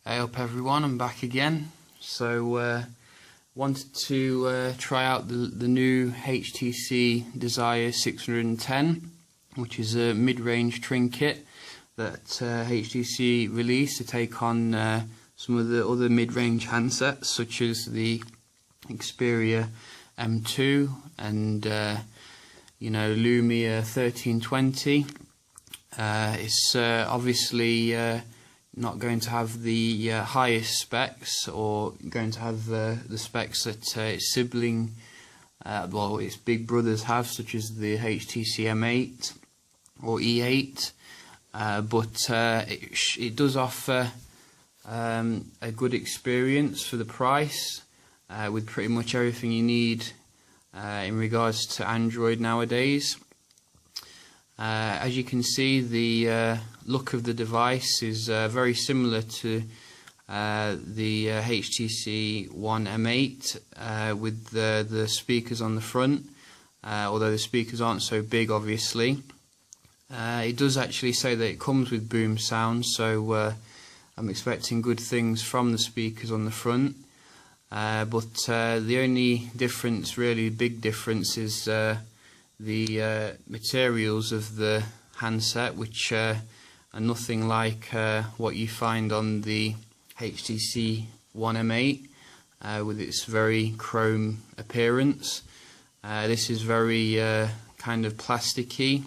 Hey up everyone, I'm back again. So wanted to try out the new HTC Desire 610, which is a mid-range trinket that HTC released to take on some of the other mid-range handsets such as the Xperia M2 and Lumia 1320. It's obviously not going to have the highest specs, or going to have the specs that its sibling, its big brothers have, such as the HTC M8 or E8, but it does offer a good experience for the price, with pretty much everything you need in regards to Android nowadays. As you can see, the look of the device is very similar to the HTC One M8 with the speakers on the front, although the speakers aren't so big obviously. It does actually say that it comes with boom sound, so I'm expecting good things from the speakers on the front, but the only difference, really big difference, is the materials of the handset, which are nothing like what you find on the HTC One M8 with its very chrome appearance. This is very kind of plasticky,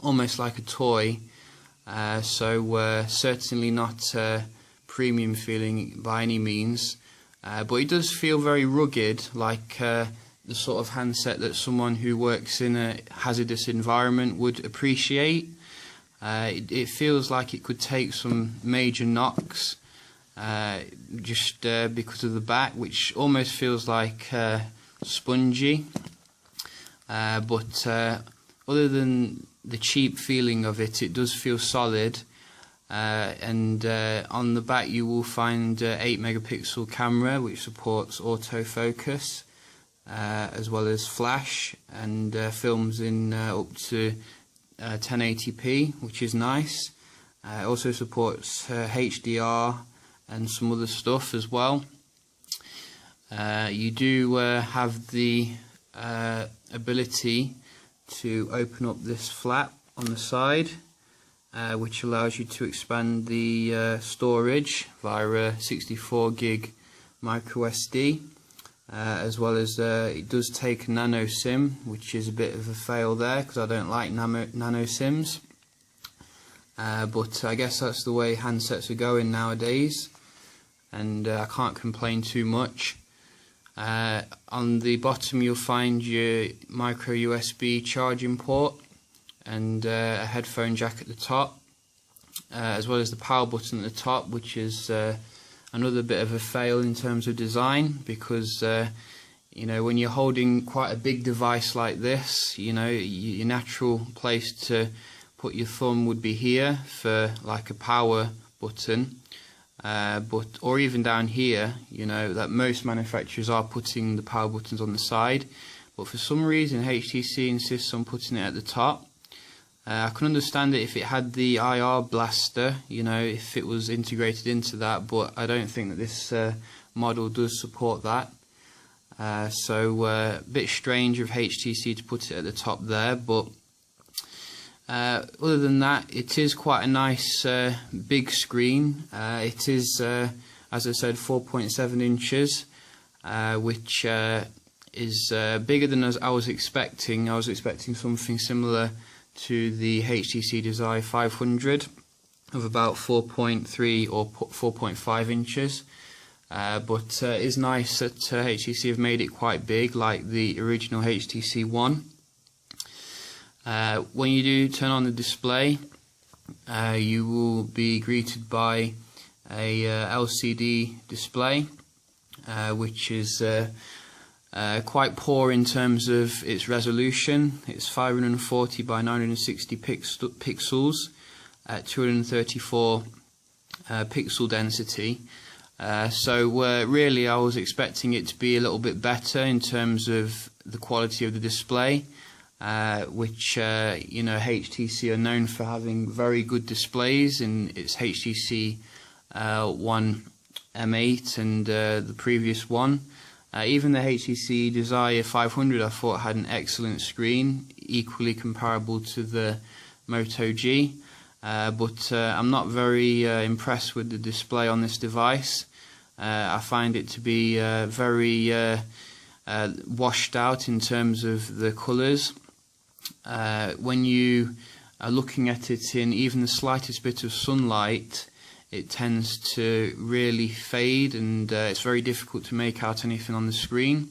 almost like a toy, so certainly not premium feeling by any means, but it does feel very rugged, like the sort of handset that someone who works in a hazardous environment would appreciate. It feels like it could take some major knocks just because of the back, which almost feels like spongy, but other than the cheap feeling of it, it does feel solid. And on the back you will find 8 megapixel camera, which supports autofocus, as well as flash, and films in up to 1080p, which is nice. It also supports HDR and some other stuff as well. You do have the ability to open up this flap on the side, which allows you to expand the storage via a 64 gig micro SD. As well as it does take a nano SIM, which is a bit of a fail there because I don't like nano SIMs, but I guess that's the way handsets are going nowadays, and I can't complain too much. On the bottom you'll find your micro USB charging port and a headphone jack at the top, as well as the power button at the top, which is another bit of a fail in terms of design, because when you're holding quite a big device like this, your natural place to put your thumb would be here for like a power button, or even down here, that most manufacturers are putting the power buttons on the side, but for some reason HTC insists on putting it at the top. I can understand it if it had the IR blaster, if it was integrated into that, but I don't think that this model does support that. So a bit strange of HTC to put it at the top there, but other than that, it is quite a nice big screen. It is, as I said, 4.7 inches, which is bigger than I was expecting. I was expecting something similar to the HTC Desire 500 of about 4.3 or 4.5 inches, but it is nice that HTC have made it quite big, like the original HTC One. When you do turn on the display, you will be greeted by a LCD display, which is quite poor in terms of its resolution. It's 540 by 960 pixels at 234 pixel density. So really I was expecting it to be a little bit better in terms of the quality of the display, which HTC are known for having very good displays in its HTC one M8 and the previous one. Even the HTC Desire 500 I thought had an excellent screen, equally comparable to the Moto G, but I'm not very impressed with the display on this device. I find it to be very washed out in terms of the colours. When you are looking at it in even the slightest bit of sunlight, it tends to really fade, and it's very difficult to make out anything on the screen.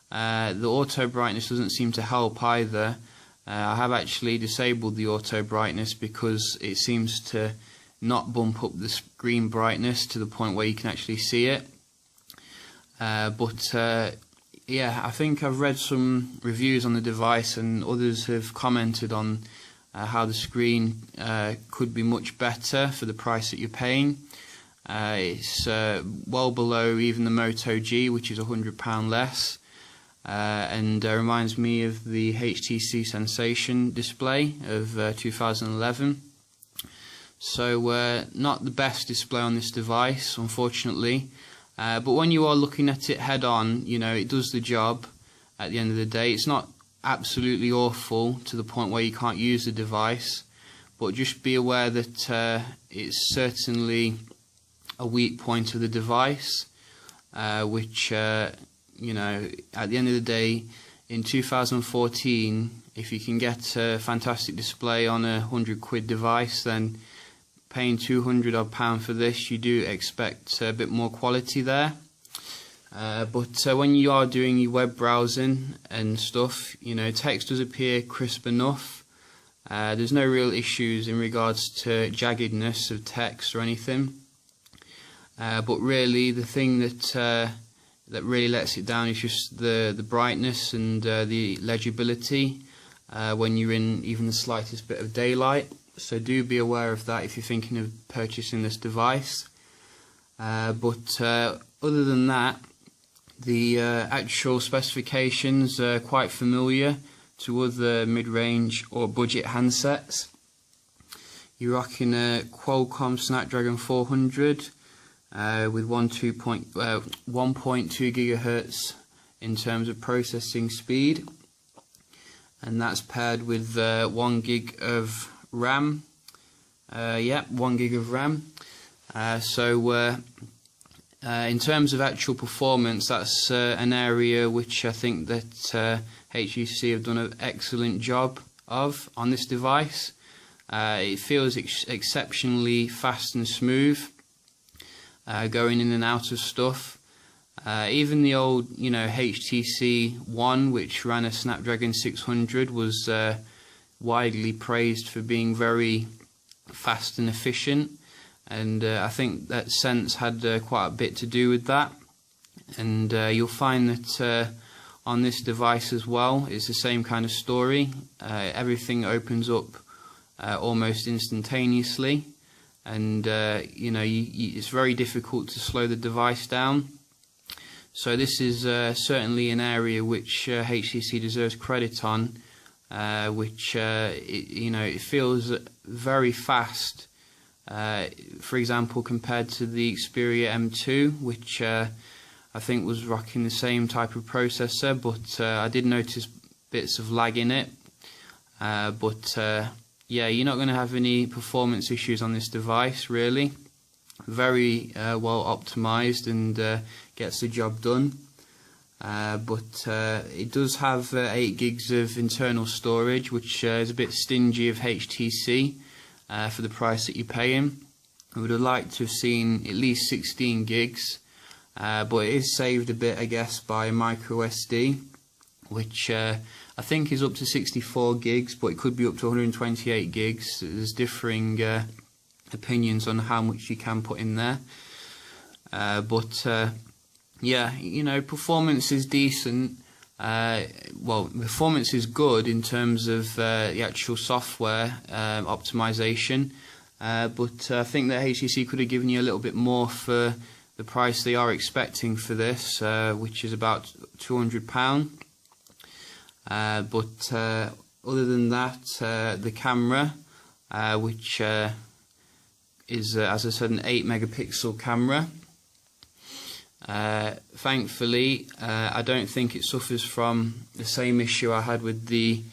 The auto brightness doesn't seem to help either. I have actually disabled the auto brightness because it seems to not bump up the screen brightness to the point where you can actually see it. Yeah, I think I've read some reviews on the device, and others have commented on how the screen could be much better for the price that you're paying. It's well below even the Moto G, which is £100 less, and reminds me of the HTC Sensation display of 2011. So not the best display on this device, unfortunately, but when you are looking at it head on, you know, it does the job at the end of the day. It's not absolutely awful to the point where you can't use the device, but just be aware that it's certainly a weak point of the device, which you know, at the end of the day, in 2014, if you can get a fantastic display on a £100 device, then paying £200 odd for this, you do expect a bit more quality there. But when you are doing your web browsing and stuff, you know, text does appear crisp enough. There's no real issues in regards to jaggedness of text or anything. But really, the thing that really lets it down is just the brightness and the legibility when you're in even the slightest bit of daylight. So do be aware of that if you're thinking of purchasing this device. But other than that, the actual specifications are quite familiar to other mid-range or budget handsets. You're rocking a Qualcomm Snapdragon 400 with 1.2 GHz in terms of processing speed, and that's paired with 1 gig of RAM. 1 gig of RAM. In terms of actual performance, that's an area which I think that HTC have done an excellent job of on this device. It feels exceptionally fast and smooth, going in and out of stuff. Even the old, you know, HTC One, which ran a Snapdragon 600, was widely praised for being very fast and efficient. And I think that Sense had quite a bit to do with that, and you'll find that on this device as well, it's the same kind of story. Everything opens up almost instantaneously, and you know, it's very difficult to slow the device down. So this is certainly an area which HTC deserves credit on, which you know, it feels very fast. For example, compared to the Xperia M2, which I think was rocking the same type of processor, but I did notice bits of lag in it. Yeah, you're not going to have any performance issues on this device, really. Very well optimized and gets the job done. It does have 8 gigs of internal storage, which is a bit stingy of HTC. For the price that you're paying. I would have liked to have seen at least 16 gigs, but it is saved a bit, I guess, by micro SD, which I think is up to 64 gigs, but it could be up to 128 gigs. There's differing opinions on how much you can put in there. Yeah, you know, performance is decent. Well, performance is good in terms of the actual software optimization, but I think that HTC could have given you a little bit more for the price they are expecting for this, which is about £200. Other than that, the camera, which is, as I said, an 8 megapixel camera. Thankfully, I don't think it suffers from the same issue I had with the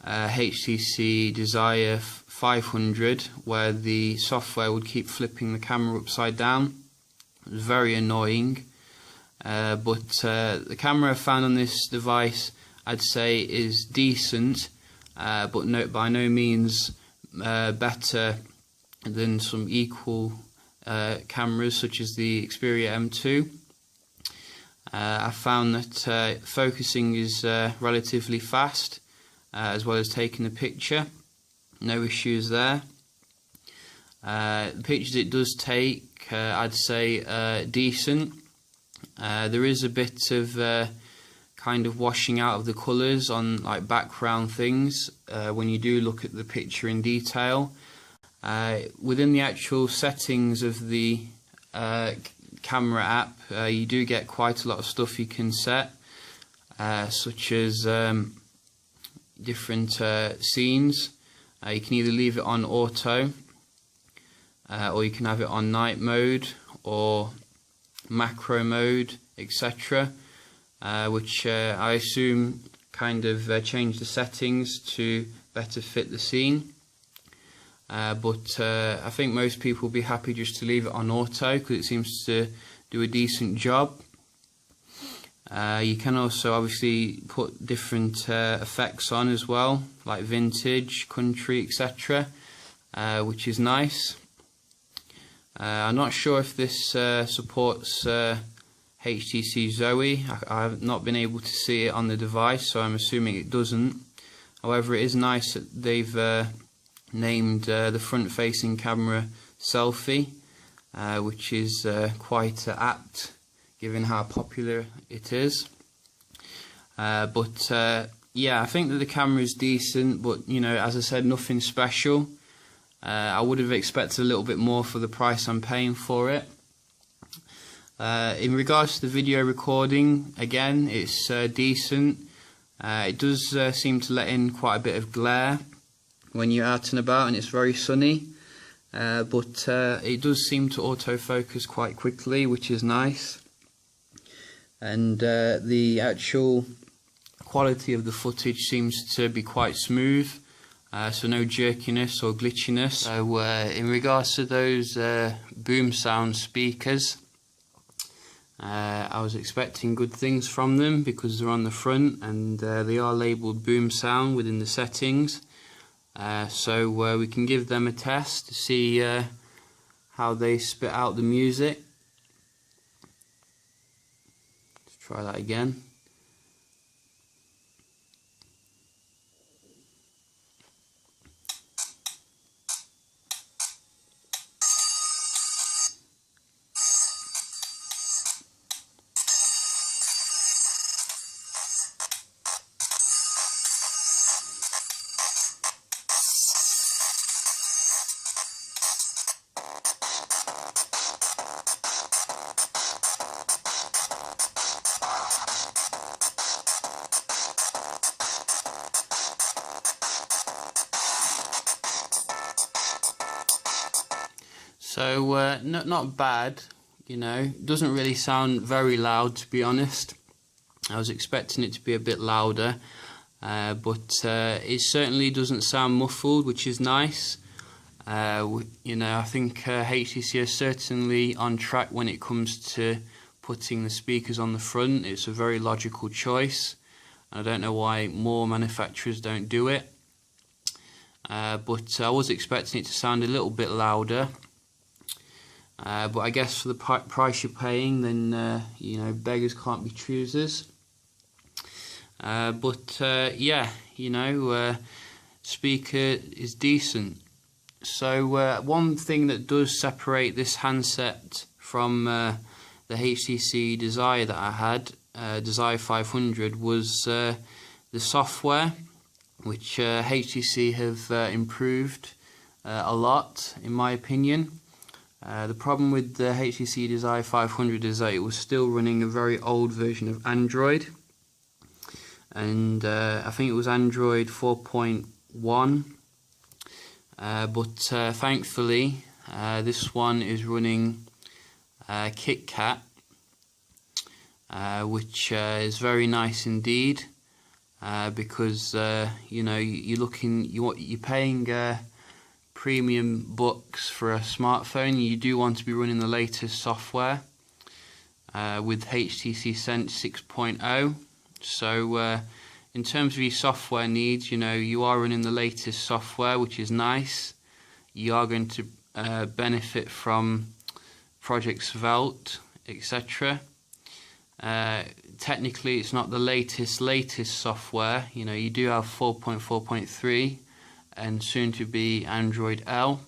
HTC Desire 500, where the software would keep flipping the camera upside down. It was very annoying. But the camera I found on this device, I'd say, is decent, but by no means better than some equal cameras such as the Xperia M2. I found that focusing is relatively fast, as well as taking the picture. No issues there. The pictures it does take, I'd say, decent. There is a bit of kind of washing out of the colours on like background things when you do look at the picture in detail. Within the actual settings of the camera app, you do get quite a lot of stuff you can set, such as different scenes. You can either leave it on auto, or you can have it on night mode or macro mode, etc., which I assume kind of change the settings to better fit the scene. But I think most people will be happy just to leave it on auto because it seems to do a decent job. You can also obviously put different effects on as well, like vintage, country, etc., which is nice. I'm not sure if this supports HTC Zoe. I have not been able to see it on the device, so I'm assuming it doesn't. However, it is nice that they've named the front-facing camera selfie, which is quite apt given how popular it is. But yeah, I think that the camera is decent, but you know, as I said, nothing special. I would have expected a little bit more for the price I'm paying for it. In regards to the video recording, again, it's decent. It does seem to let in quite a bit of glare when you're out and about and it's very sunny, but it does seem to autofocus quite quickly, which is nice. And the actual quality of the footage seems to be quite smooth, so no jerkiness or glitchiness. So in regards to those boom sound speakers, I was expecting good things from them because they're on the front and they are labelled boom sound within the settings. So we can give them a test to see how they spit out the music. Let's try that again. So not bad, you know. Doesn't really sound very loud, to be honest. I was expecting it to be a bit louder, but it certainly doesn't sound muffled, which is nice. You know, I think HTC is certainly on track when it comes to putting the speakers on the front. It's a very logical choice. I don't know why more manufacturers don't do it, but I was expecting it to sound a little bit louder. But I guess for the price you're paying, then you know, beggars can't be choosers. But yeah, you know, speaker is decent. So one thing that does separate this handset from the HTC Desire that I had, Desire 500, was the software, which HTC have improved a lot, in my opinion. The problem with the HTC Desire 500 is that it was still running a very old version of Android, and I think it was Android 4.1, but thankfully This one is running KitKat, which is very nice indeed, because you're paying premium bucks for a smartphone. You do want to be running the latest software with HTC Sense 6.0. So in terms of your software needs, you are running the latest software, which is nice. You are going to benefit from Project Svelte, etc. Technically, it's not the latest software. You do have 4.4.3 and soon to be Android L,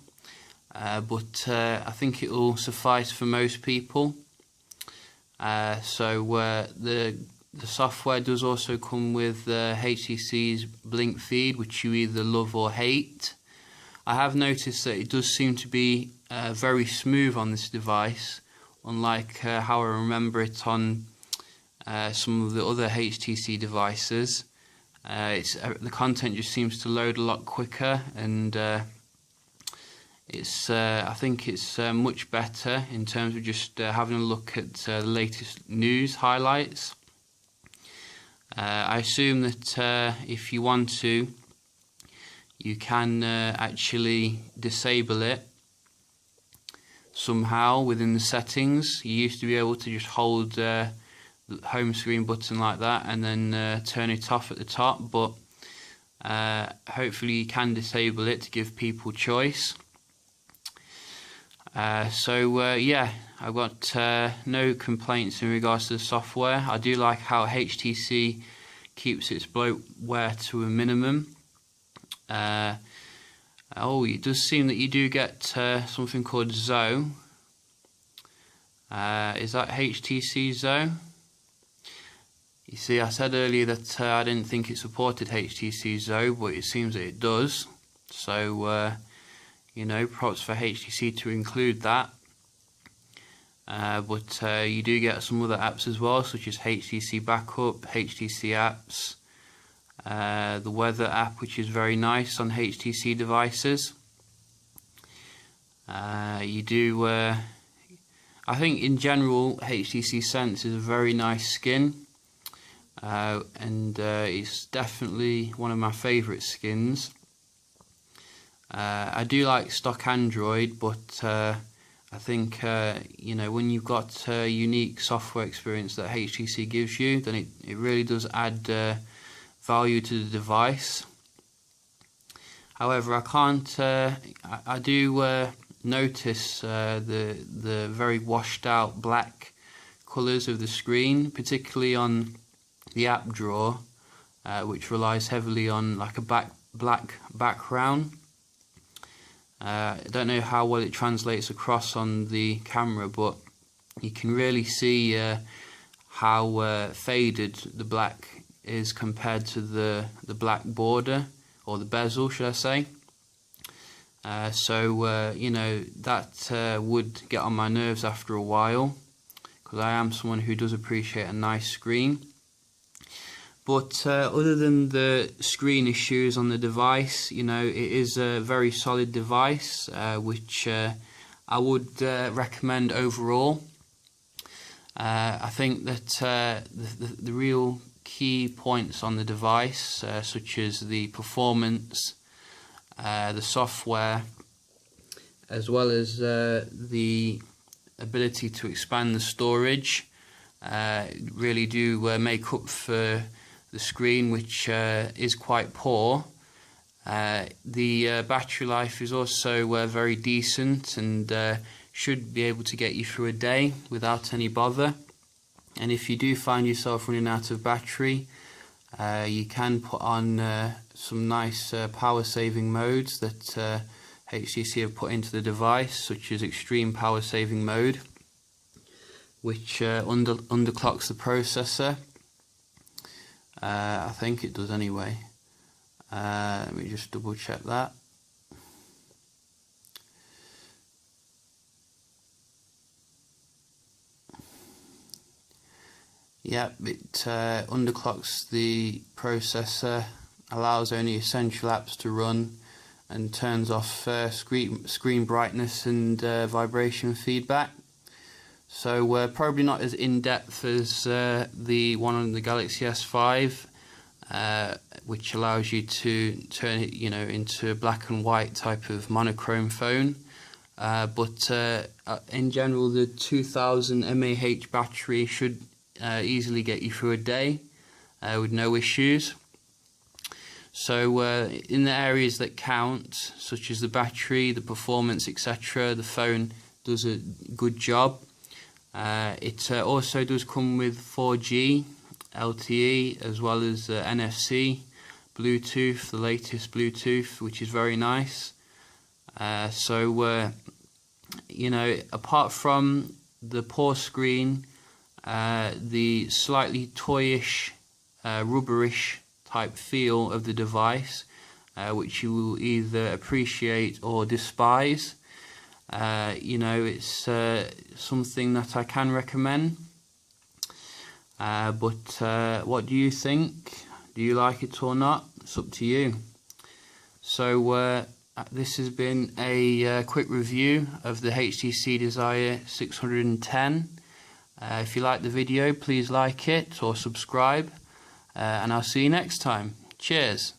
but I think it will suffice for most people. The software does also come with HTC's Blink feed, which you either love or hate. I have noticed that it does seem to be very smooth on this device, unlike how I remember it on some of the other HTC devices. The content just seems to load a lot quicker, and I think it's much better in terms of just having a look at the latest news highlights. I assume that if you want to, you can actually disable it somehow within the settings. You used to be able to just hold the home screen button like that and then turn it off at the top, but hopefully you can disable it to give people choice. Yeah, I've got no complaints in regards to the software. I do like how HTC keeps its bloatware to a minimum. It does seem that you do get something called Zoe. Is that HTC Zoe? You see, I said earlier that I didn't think it supported HTC Zoe, but it seems that it does. So, props for HTC to include that. But you do get some other apps as well, such as HTC Backup, HTC Apps, the weather app, which is very nice on HTC devices. I think in general HTC Sense is a very nice skin, and it's definitely one of my favourite skins. I do like stock Android, but I think when you've got unique software experience that HTC gives you, then it really does add value to the device. However, I do notice the very washed out black colours of the screen, particularly on the app drawer, which relies heavily on like a black background. I don't know how well it translates across on the camera, but you can really see how faded the black is compared to the black border, or the bezel, should I say. That would get on my nerves after a while, because I am someone who does appreciate a nice screen. But other than the screen issues on the device, it is a very solid device, which I would recommend overall. I think that the real key points on the device, such as the performance, the software, as well as the ability to expand the storage, really do make up for the screen, which is quite poor. The battery life is also very decent, and should be able to get you through a day without any bother. And if you do find yourself running out of battery, you can put on some nice power saving modes that HTC have put into the device, such as extreme power saving mode, which underclocks the processor. I think it does anyway. Let me just double check that. Yep, it underclocks the processor, allows only essential apps to run, and turns off screen brightness and vibration feedback. So probably not as in-depth as the one on the Galaxy S5, which allows you to turn it, into a black and white type of monochrome phone. But in general, the 2000 mAh battery should easily get you through a day with no issues. So in the areas that count, such as the battery, the performance, etc., the phone does a good job. It also does come with 4G, LTE, as well as NFC, Bluetooth, the latest Bluetooth, which is very nice. Apart from the poor screen, the slightly toyish, rubberish type feel of the device, which you will either appreciate or despise, it's something that I can recommend. But what do you think? Do you like it or not? It's up to you. So this has been a quick review of the HTC Desire 610. If you like the video, please like it or subscribe, and I'll see you next time. Cheers.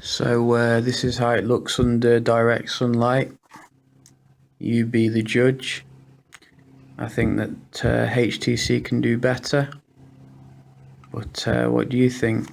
So this is how it looks under direct sunlight. You be the judge. I think that HTC can do better, but what do you think?